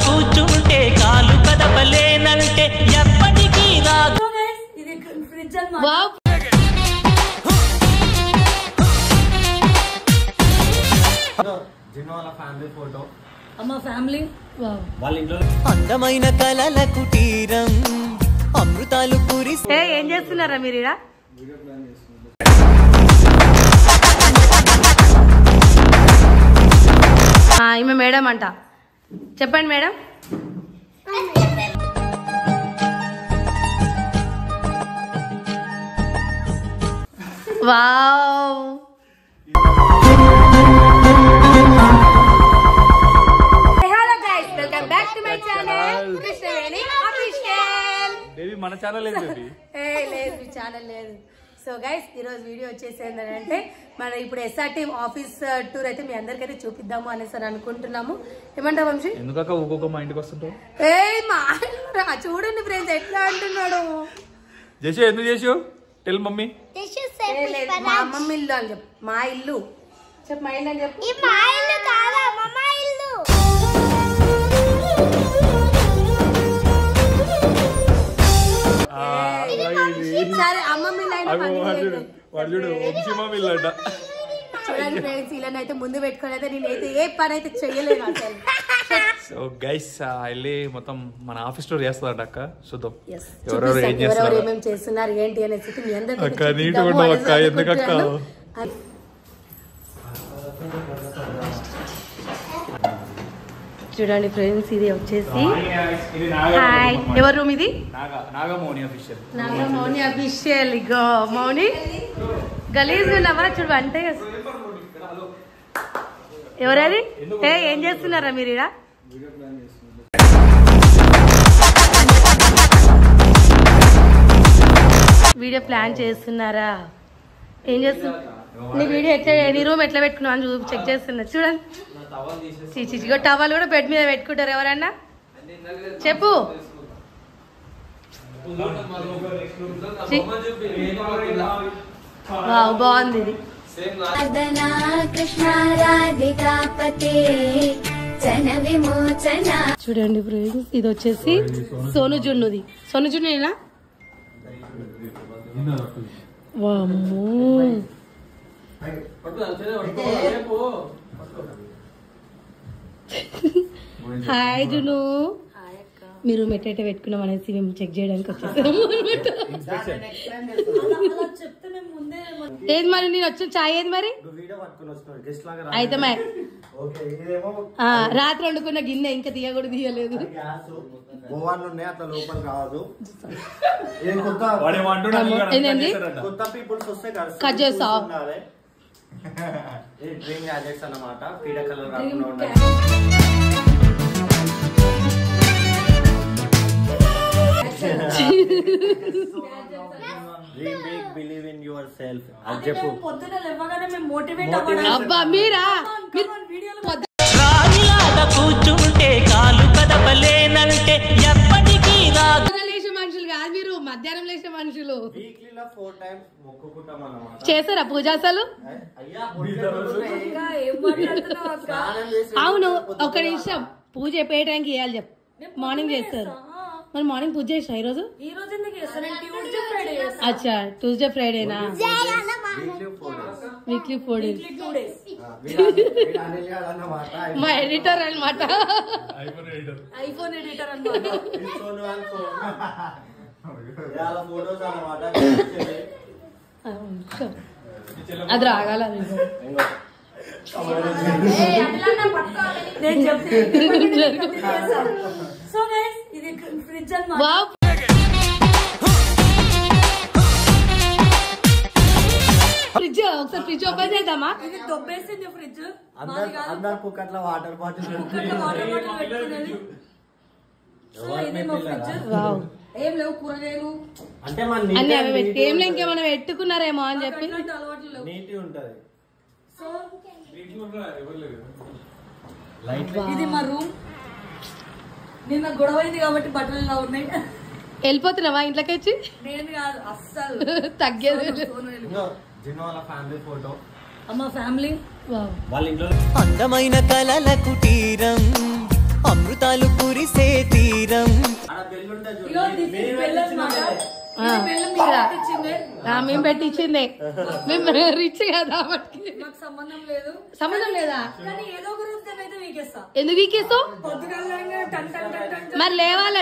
కూర్చుంటే కాలు కదపలేనంటే ఎప్పటికీ రాదు. ఇది ఫ్రిడ్జ్ అన్నమాట. అందమైన కలల కుటీరం అమృతాలు కురిస్తే. ఏం చేస్తున్నారా మీరు ఈడ? ఈమె మేడం అంట. చెప్పండి మేడం. వావ్, మన ఛానల్ లేదు, సో గైస్ ఈరోజు వీడియో వచ్చేసి ఏంటంటే మన ఇప్పుడు ఎస్ఆర్టీ ఆఫీస్ టూర్ అయితే మీ అందరికైతే చూపిద్దాము అనేసి అనుకుంటున్నాము. ఏమంటావు వంశీ? ఎందుకక్క ఊకొక మా ఇంటికి వస్తుంటావు? చూడండి ఫ్రెండ్స్ ఎట్లా అంటున్నాడు. చేసు ఎందుకు చేసు? Tell mummy. మా అమ్మమ్మ ఇల్లు అని చెప్పు. మా ఇల్లు చెప్పు. మా ఇల్లు అని చెప్పు. చూడండి ఫ్రెండ్స్, ఇలా అయితే ముందు పెట్టుకొని అయితే నేనైతే ఏ పని అయితే చెయ్యలేను అసలు. సో గైస్ వెళ్ళి మొత్తం మన ఆఫీస్ టూర్ చేస్తారంట అక్క. చూద్దాం ఎవరెవరు ఏమేమి చేస్తున్నారు ఏంటి అనేసి మీ అందరికీ. ఎందుకక్క చూడండి ఫ్రెండ్స్, ఇది వచ్చేసి హాయ్. ఎవరు రూమ్ ఇది? నాగమౌని అఫీషియల్. ఇగో మౌని గలీజ్ ఉన్నావా చూడు. అంటే ఎవరది? ఏం చేస్తున్నారా మీరు ఇలా? వీడియో ప్లాన్ చేస్తున్నారా? ఏం చేస్తున్నా? నీ వీడియో ఎట్లా, నీ రూమ్ ఎట్లా పెట్టుకున్నావు అని చెక్ చేస్తున్నా. చూడండి చిచిగో టవల్ కూడా బెడ్ మీద పెట్టుకుంటారు ఎవరన్నా? చెప్పు. బాగుంది ఇది. చూడండి ఫ్రెండ్స్, ఇది వచ్చేసి సోను జున్నుది. సోను జున్నేనా? వామ్మో, హాయ్ జును. మీరు మెట్టయితే పెట్టుకున్నాం అనేసి మేము చెక్ చేయడానికి వచ్చేసాము. ఏది మరి నేను వచ్చిన చాయ్ ఏది మరి? అయితే రాత్రి వండుకున్న గిన్నె ఇంకా తీయకూడదు, తీయలేదు. కట్ చేస్తావు అబ్బా. మీరా కూర్చుంటే కాలు కదపలేనంటే ఎప్పటికీ రాదు. లేచే మనుషులు కాదు మీరు, మధ్యాహ్నం లేచే మనుషులు. చేస్తారా పూజ అసలు? అవును, ఒక నిమిషం. పూజ ఏ టైంకి చేయాలి చెప్పు. మార్నింగ్ చేస్తారు. మరి మార్నింగ్ పూజ చేసిన ఈరోజు? అచ్చా, ట్యూస్డే ఫ్రైడేనా? Weekly 4 days. మా ఎడిటర్ అనమాట. ఐఫోన్ ఎడిటర్ అనమాట. అది రాగాల ఫ్రిడ్జ్ అన్నమాట. ఫ్రిడ్జ్ ఒకసారి ఫ్రిడ్జ్ ఓపెన్ చేద్దామా? ఇది దొబ్బేసింది ఫ్రిడ్జ్. అందరు కుక్కట్ల వాటర్ బాటిల్ ఏం లేవు కూరగాయలు అంటే అన్ని అవి పెట్టి ఏం లేక మనం పెట్టుకున్నారేమో అని చెప్పి ఇది మా రూమ్. నిన్న గొడవైంది కాబట్టి బట్టలు ఇలా ఉన్నాయి. వెళ్ళిపోతున్నావా ఇంట్లోకి వచ్చి నేను కాదు అస్సలు తగ్గేది ఫ్యామిలీ ఫోటో అమ్మ ఫ్యామిలీ వాళ్ళ ఇంట్లో అందమైన కలల కుటీరం అమృతాలు కురిసే తీరం ఇగో this is బెల్లం మాట. ఇది బెల్లం మీకు ఇచ్చిందే. మేము పెట్టించిందే మేము రిచ్ కదా వాటికి నాకు సంబంధం లేదు సంబంధం లేదా కానీ ఏదో ఒక రోజు నేనైతే వీకేస్తా ఎందుకు వీకేస్తావు పొద్దుగాల టన్ టన్ టన్ టన్ మరి లేవాల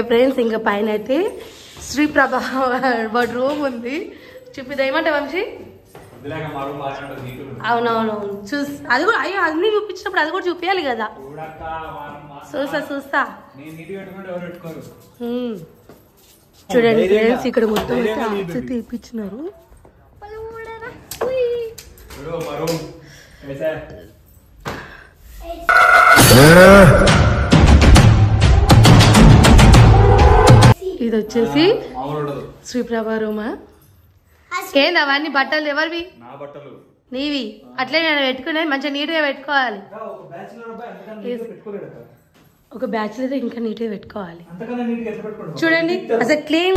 ఫ్రెండ్స్ ఇంకా పైన అయితే శ్రీ ప్రభా వాడి రూమ్ ఉంది చూపిద్దా ఏమంటే వంశీ అవునవునవును అది కూడా అయ్యో అన్ని చూపించినప్పుడు అది కూడా చూపించాలి కదా చూస్తా చూడండి ఫ్రెండ్స్ ఇక్కడ మొత్తం అయితే తీపిచ్చినారు ఇది వచ్చేసి శ్రీప్రభా రూమా ఏంది అవన్నీ బట్టలు ఎవరివి నీవి అట్లే నేను పెట్టుకునేది మంచిగా నీట్గా పెట్టుకోవాలి ఒక బ్యాచులర్ ఇంకా నీట్గా పెట్టుకోవాలి చూడండి అసలు క్లీన్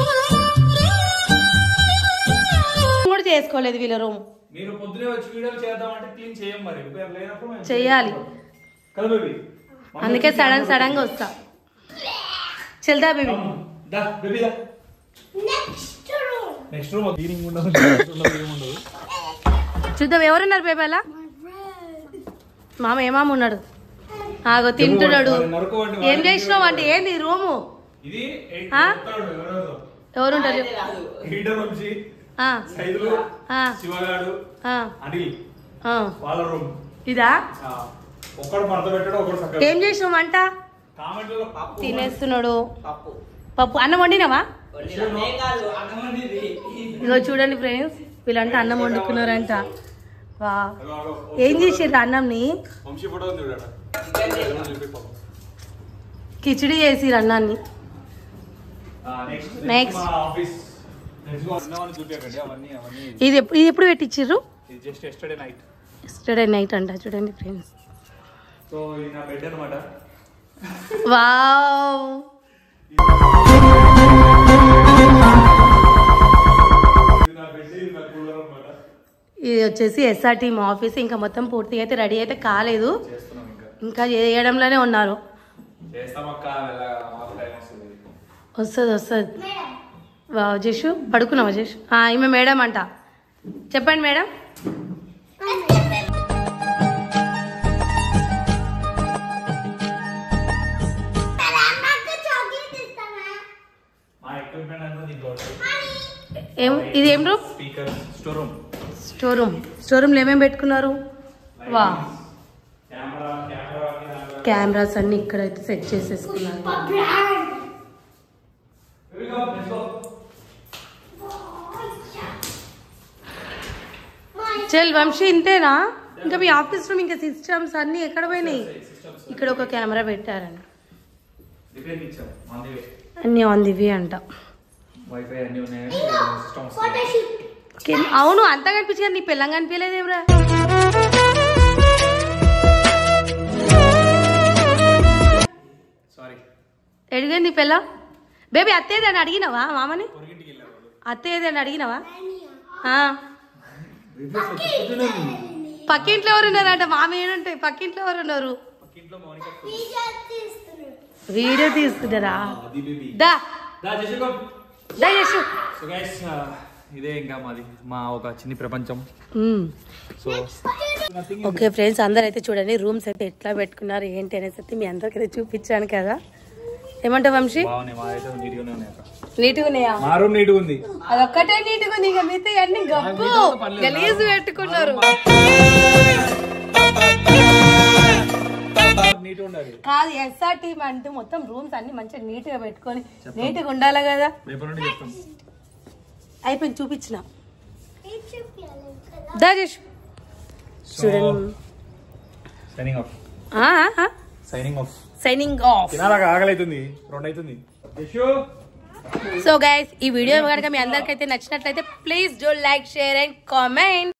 కూడా చేసుకోలేదు వీళ్ళ రూమ్ చెయ్యాలి అందుకే సడన్ గా వస్తా చెల్దా బేబీ చూద్దాం ఎవరున్నారు బేబీ అలా మామ ఏమామ ఉన్నాడు ఆగో తింటున్నాడు ఏం చేసినావు అంటే ఏంది రూము ఎవరుంటారు ఇదా ఏం చేసినావు వంట తినేస్తున్నాడు పప్పు అన్నం వండినావా ఇగో చూడండి ఫ్రెండ్స్ వీళ్ళంటే అన్నం వండుకున్నారంట వా ఏం చేసారు అన్నంని కిచిడి చేసిరు అన్నాన్ని నెక్స్ట్ ఇది ఎప్పుడు పెట్టించారు ఎస్టర్డే నైట్ అంట చూడండి ఫ్రెండ్స్ వావ్ ఇది వచ్చేసి ఎస్ఆర్ టీమ్ ఆఫీస్ ఇంకా మొత్తం పూర్తిగా అయితే రెడీ అయితే కాలేదు ఇంకా చేయడంలోనే ఉన్నారు వస్తుంది వావ్ జేషు పడుకున్నావా జేషు ఈమె మేడం అంట చెప్పండి మేడం ఇది ఏం రూమ్ స్టోర్ రూమ్ లో ఏమేమి పెట్టుకున్నారు వా కెమెరాస్ అన్ని ఇక్కడైతే సెట్ చేసేసుకున్నారు చల్ వంశీ ఇంతేనా ఇంకా మీ ఆఫీస్ రూమ్ ఇంకా సిస్టమ్స్ అన్ని ఎక్కడ పోయినాయి ఇక్కడ ఒక కెమెరా పెట్టారండి అన్ని ఆన్ ది వే అంట అవును అంతా కనిపించి నీ పిల్లం కనిపించలేదేమ్రా ఎడిగా నీ పిల్ల బేబీ అత్త ఏదని అడిగినావా మామని అత్త ఏదని అడిగినావా పక్కింట్లో ఎవరు ఉన్నారంట మామ ఏమంటాయి పక్కింట్లో ఎవరు ఉన్నారు వీడియో తీస్తున్నారా దా చేసు ఇదే ఇంకా మాది మా ఒక చిన్న ప్రపంచం ఓకే ఫ్రెండ్స్ అందరు అయితే చూడండి రూమ్స్ అయితే ఎట్లా పెట్టుకున్నారు ఏంటి అనేసి అయితే మీ అందరికైతే చూపించాను కదా ఏమంటావు వంశీ నీట్గా ఉన్నాయా అదొక్కటే నీట్గా ఉంది ఇక మిగతా అన్ని గబ్బు గలీజ్ పెట్టుకున్నారు కాదు ఎస్ఆర్ టీమ్ అంటూ మొత్తం రూమ్స్ అన్ని మంచిగా నీట్ గా పెట్టుకొని నీట్ గా ఉండాలి కదా అయిపోయింది చూపించిన చూడండి సైనింగ్ ఆఫ్ సో గైస్ ఈ వీడియో కనుక మీ అందరికైతే నచ్చినట్లయితే please do like share and comment